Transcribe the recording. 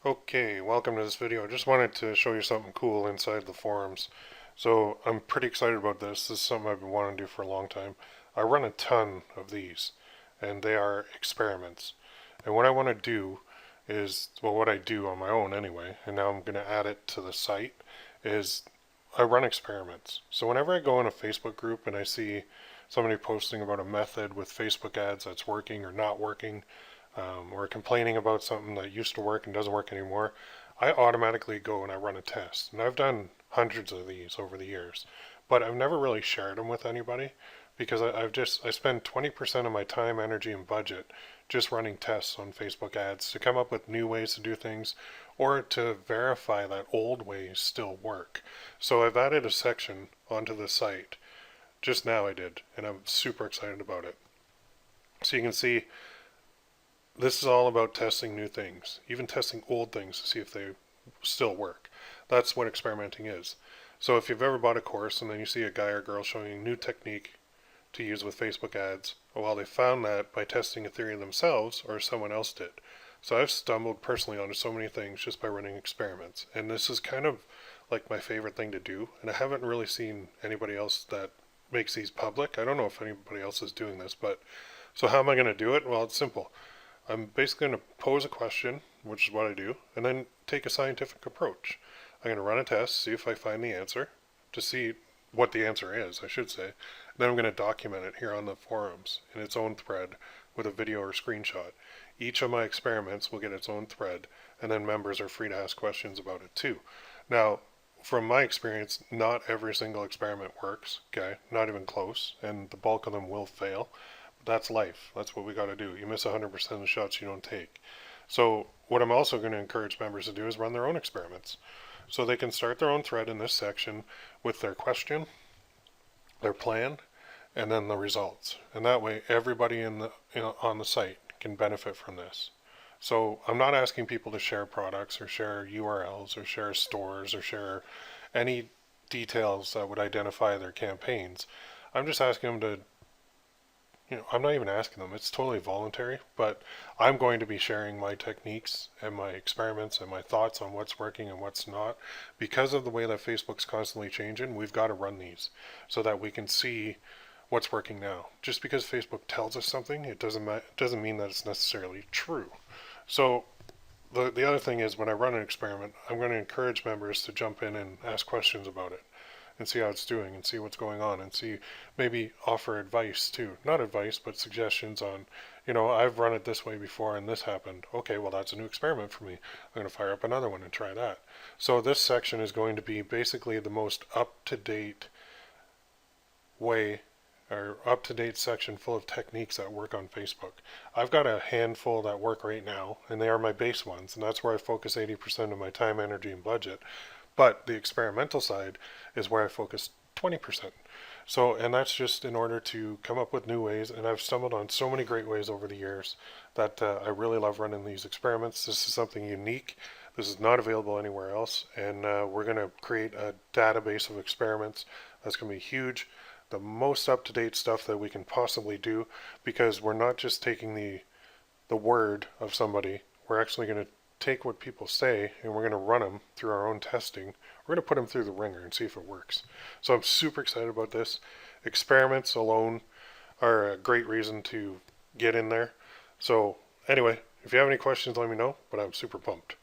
Okay, welcome to this video. I just wanted to show you something cool inside the forums. So I'm pretty excited about this. This is something I've been wanting to do for a long time. I run a ton of these, and they are experiments. And what I want to do is, well, what I do on my own anyway, and now I'm going to add it to the site, is I run experiments. So whenever I go in a Facebook group and I see somebody posting about a method with Facebook ads that's working or not working, or complaining about something that used to work and doesn't work anymore, I automatically go and I run a test. And I've done hundreds of these over the years, but I've never really shared them with anybody because I spend 20% of my time, energy, and budget just running tests on Facebook ads to come up with new ways to do things or to verify that old ways still work. So I've added a section onto the site. Just now I did, and I'm super excited about it. So you can see this is all about testing new things, even testing old things to see if they still work. That's what experimenting is. So if you've ever bought a course and then you see a guy or girl showing a new technique to use with Facebook ads, well, they found that by testing a theory themselves or someone else did. So I've stumbled personally onto so many things just by running experiments. And this is kind of like my favorite thing to do. And I haven't really seen anybody else that makes these public. I don't know if anybody else is doing this, but so how am I going to do it? Well, it's simple. I'm basically going to pose a question, which is what I do, and then take a scientific approach. I'm going to run a test, see if I find the answer, to see what the answer is, I should say. Then I'm going to document it here on the forums in its own thread with a video or screenshot. Each of my experiments will get its own thread, and then members are free to ask questions about it too. Now, from my experience, not every single experiment works, okay? Not even close, and the bulk of them will fail. That's life. That's what we got to do. You miss 100% of the shots you don't take. So what I'm also going to encourage members to do is run their own experiments. So they can start their own thread in this section with their question, their plan, and then the results. And that way everybody on the site can benefit from this. So I'm not asking people to share products or share URLs or share stores or share any details that would identify their campaigns. I'm just asking them to, I'm not even asking them. It's totally voluntary, but I'm going to be sharing my techniques and my experiments and my thoughts on what's working and what's not. Because of the way that Facebook's constantly changing, we've got to run these so that we can see what's working now. Just because Facebook tells us something, it doesn't mean that it's necessarily true. So the other thing is when I run an experiment, I'm going to encourage members to jump in and ask questions about it and see how it's doing and see what's going on and see, maybe offer advice too. Not advice, but suggestions on, I've run it this way before and this happened. Okay, well, that's a new experiment for me. I'm going to fire up another one and try that. So this section is going to be basically the most up-to-date way or up-to-date section full of techniques that work on Facebook. I've got a handful that work right now, and they are my base ones, and that's where I focus 80% of my time, energy, and budget. But the experimental side is where I focus 20%. So, and that's just in order to come up with new ways. And I've stumbled on so many great ways over the years that I really love running these experiments. This is something unique. This is not available anywhere else. And we're going to create a database of experiments that's going to be huge. The most up-to-date stuff that we can possibly do, because we're not just taking the word of somebody. We're actually going to take what people say and we're going to run them through our own testing. We're going to put them through the ringer and see if it works. So I'm super excited about this. Experiments alone are a great reason to get in there. So anyway, if you have any questions, let me know, but I'm super pumped.